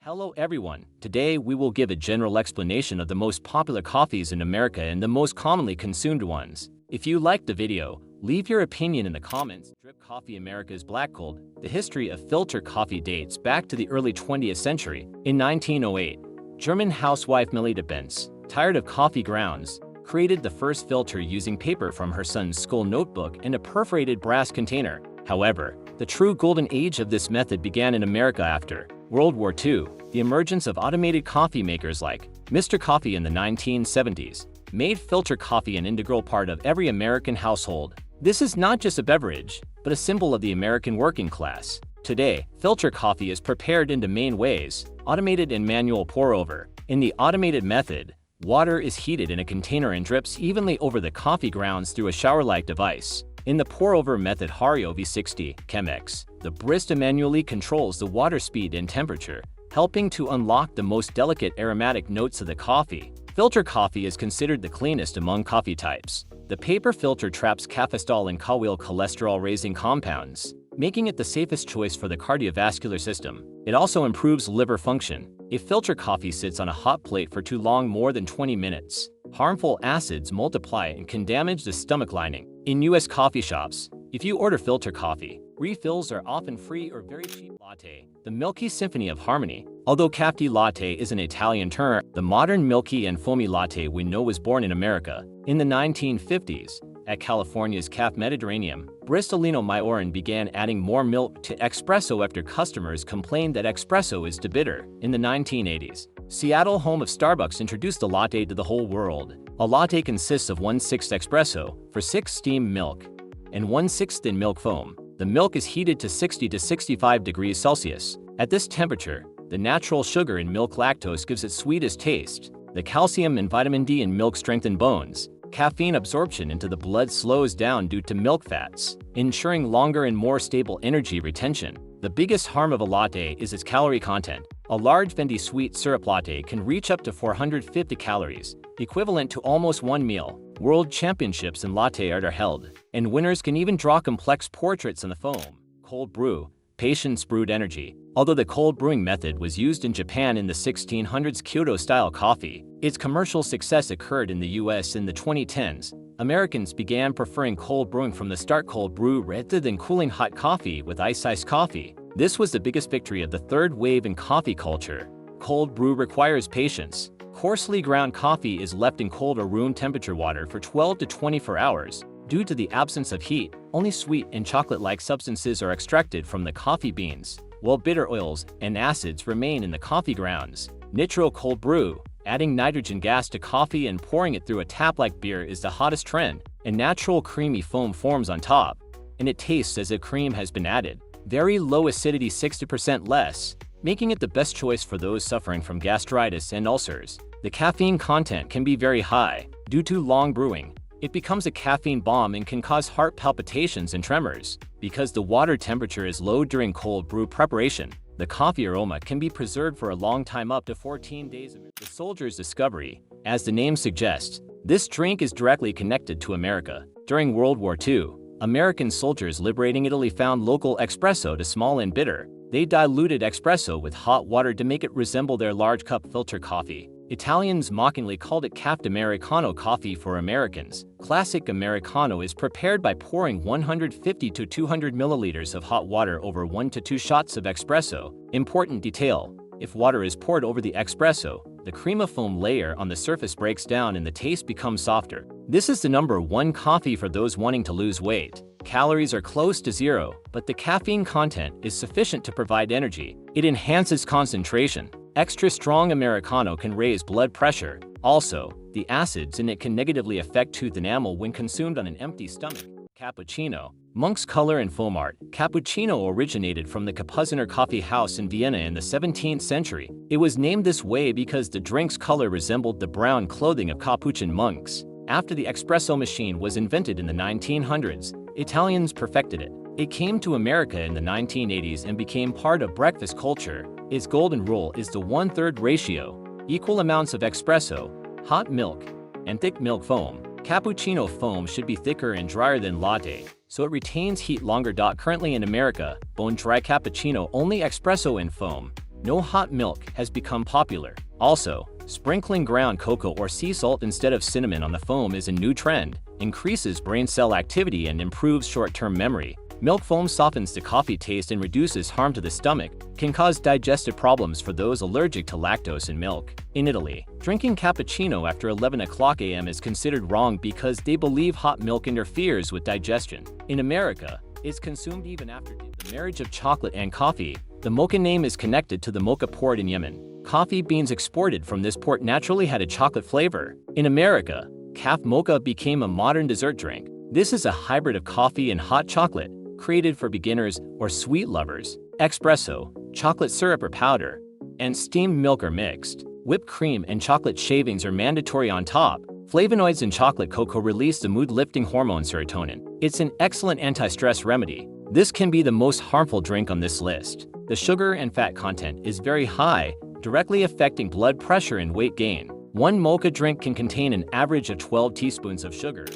Hello everyone, today we will give a general explanation of the most popular coffees in America and the most commonly consumed ones. If you liked the video, leave your opinion in the comments. Drip Coffee America's Black Cold. The history of filter coffee dates back to the early 20th century. In 1908, German housewife Melita Benz, tired of coffee grounds, created the first filter using paper from her son's school notebook and a perforated brass container. However, the true golden age of this method began in America after World War II. The emergence of automated coffee makers like Mr. Coffee in the 1970s made filter coffee an integral part of every American household. This is not just a beverage, but a symbol of the American working class. Today, filter coffee is prepared in two main ways: automated and manual pour-over. In the automated method, water is heated in a container and drips evenly over the coffee grounds through a shower-like device. In the pour-over method Hario V60 Chemex, the barista manually controls the water speed and temperature, helping to unlock the most delicate aromatic notes of the coffee. Filter coffee is considered the cleanest among coffee types. The paper filter traps caffeine and cholesterol-raising compounds, making it the safest choice for the cardiovascular system. It also improves liver function. If filter coffee sits on a hot plate for too long, more than 20 minutes, harmful acids multiply and can damage the stomach lining. In US coffee shops, if you order filter coffee, refills are often free or very cheap. Latte, the milky symphony of harmony. Although caffè latte is an Italian term, the modern milky and foamy latte we know was born in America. In the 1950s, at California's Cafe Mediterranean, barista Lino Maiorin began adding more milk to espresso after customers complained that espresso is too bitter. In the 1980s, Seattle, home of Starbucks, introduced the latte to the whole world. A latte consists of 1/6 espresso for 6 steamed milk and 1/6 thin milk foam. The milk is heated to 60 to 65 degrees Celsius. At this temperature, the natural sugar in milk lactose gives it sweetest taste. The calcium and vitamin D in milk strengthen bones. Caffeine absorption into the blood slows down due to milk fats, ensuring longer and more stable energy retention. The biggest harm of a latte is its calorie content. A large Venti sweet syrup latte can reach up to 450 calories, equivalent to almost one meal. World championships in latte art are held, and winners can even draw complex portraits on the foam. Cold brew, patience brewed energy. Although the cold brewing method was used in Japan in the 1600s Kyoto-style coffee, its commercial success occurred in the US in the 2010s. Americans began preferring cold brewing from the start. Cold brew rather than cooling hot coffee with iced coffee. This was the biggest victory of the third wave in coffee culture. Cold brew requires patience. Coarsely ground coffee is left in cold or room temperature water for 12 to 24 hours. Due to the absence of heat, only sweet and chocolate-like substances are extracted from the coffee beans, while bitter oils and acids remain in the coffee grounds. Nitro cold brew. Adding nitrogen gas to coffee and pouring it through a tap-like beer is the hottest trend. A natural creamy foam forms on top, and it tastes as if cream has been added. Very low acidity, 60% less, making it the best choice for those suffering from gastritis and ulcers. The caffeine content can be very high. Due to long brewing, it becomes a caffeine bomb and can cause heart palpitations and tremors. Because the water temperature is low during cold brew preparation, the coffee aroma can be preserved for a long time, up to 14 days. The soldier's discovery. As the name suggests, this drink is directly connected to America. During World War II, American soldiers liberating Italy found local espresso too small and bitter. They diluted espresso with hot water to make it resemble their large cup filter coffee. Italians mockingly called it Caffè Americano coffee for Americans. Classic Americano is prepared by pouring 150 to 200 milliliters of hot water over 1 to 2 shots of espresso. Important detail: if water is poured over the espresso, the cream of foam layer on the surface breaks down and the taste becomes softer. This is the #1 coffee for those wanting to lose weight. Calories are close to zero, but the caffeine content is sufficient to provide energy. It enhances concentration. Extra strong Americano can raise blood pressure. Also, the acids in it can negatively affect tooth enamel when consumed on an empty stomach. Cappuccino. Monk's color and foam art. Cappuccino originated from the Kapuziner coffee house in Vienna in the 17th century. It was named this way because the drink's color resembled the brown clothing of Capuchin monks. After the espresso machine was invented in the 1900s, Italians perfected it. It came to America in the 1980s and became part of breakfast culture. Its golden rule is the 1/3 ratio: equal amounts of espresso, hot milk, and thick milk foam. Cappuccino foam should be thicker and drier than latte, so it retains heat longer. Currently in America, bone dry cappuccino only espresso and foam. no hot milk has become popular. Also, sprinkling ground cocoa or sea salt instead of cinnamon on the foam is a new trend, increases brain cell activity and improves short-term memory. Milk foam softens the coffee taste and reduces harm to the stomach, can cause digestive problems for those allergic to lactose in milk. In Italy, drinking cappuccino after 11 o'clock a.m. is considered wrong because they believe hot milk interferes with digestion. In America, it's consumed even after the marriage of chocolate and coffee. The Mocha name is connected to the Mocha port in Yemen. Coffee beans exported from this port naturally had a chocolate flavor. In America, calf mocha became a modern dessert drink. This is a hybrid of coffee and hot chocolate, created for beginners or sweet lovers. Espresso, chocolate syrup or powder, and steamed milk are mixed. Whipped cream and chocolate shavings are mandatory on top. Flavonoids in chocolate cocoa release the mood-lifting hormone serotonin. It's an excellent anti-stress remedy. This can be the most harmful drink on this list. The sugar and fat content is very high, directly affecting blood pressure and weight gain. One mocha drink can contain an average of 12 teaspoons of sugar.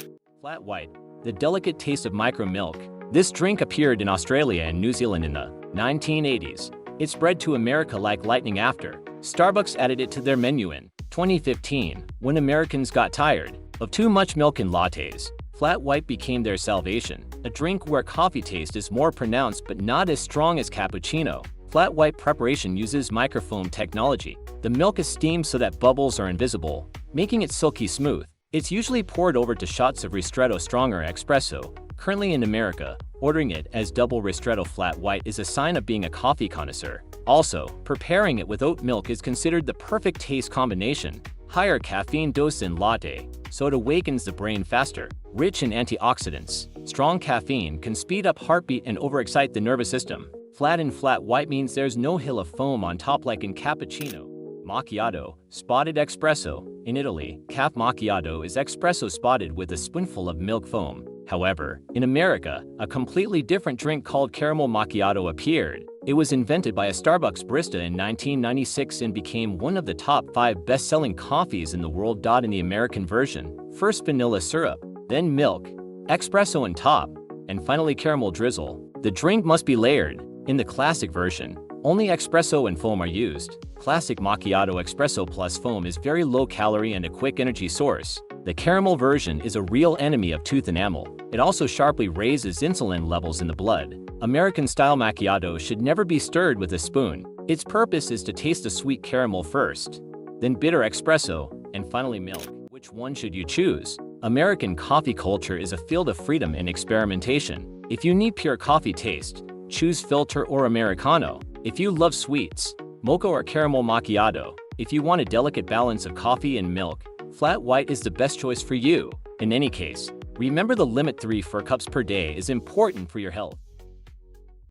Flat white, the delicate taste of micro milk. This drink appeared in Australia and New Zealand in the 1980s. It spread to America like lightning after Starbucks added it to their menu in 2015, when Americans got tired of too much milk in lattes. Flat white became their salvation, a drink where coffee taste is more pronounced but not as strong as cappuccino. Flat white preparation uses microfoam technology. The milk is steamed so that bubbles are invisible, making it silky smooth. It's usually poured over to shots of ristretto stronger espresso. Currently in America, ordering it as double ristretto flat white is a sign of being a coffee connoisseur. Also, preparing it with oat milk is considered the perfect taste combination. Higher caffeine dose in latte, so it awakens the brain faster. Rich in antioxidants, strong caffeine can speed up heartbeat and overexcite the nervous system. Flat and flat white means there's no hill of foam on top like in cappuccino. Macchiato, spotted espresso. In Italy, calf macchiato is espresso spotted with a spoonful of milk foam. However, in America, a completely different drink called caramel macchiato appeared. It was invented by a Starbucks barista in 1996 and became one of the top 5 best-selling coffees in the world. In the American version, first vanilla syrup, then milk, espresso on top, and finally caramel drizzle. The drink must be layered. In the classic version, only espresso and foam are used. Classic macchiato espresso plus foam is very low calorie and a quick energy source. The caramel version is a real enemy of tooth enamel. It also sharply raises insulin levels in the blood. American-style macchiato should never be stirred with a spoon. Its purpose is to taste the sweet caramel first, then bitter espresso, and finally milk. Which one should you choose? American coffee culture is a field of freedom and experimentation. If you need pure coffee taste, choose filter or Americano. If you love sweets, mocha or caramel macchiato. If you want a delicate balance of coffee and milk, flat white is the best choice for you. In any case, remember the limit 3 cups per day is important for your health.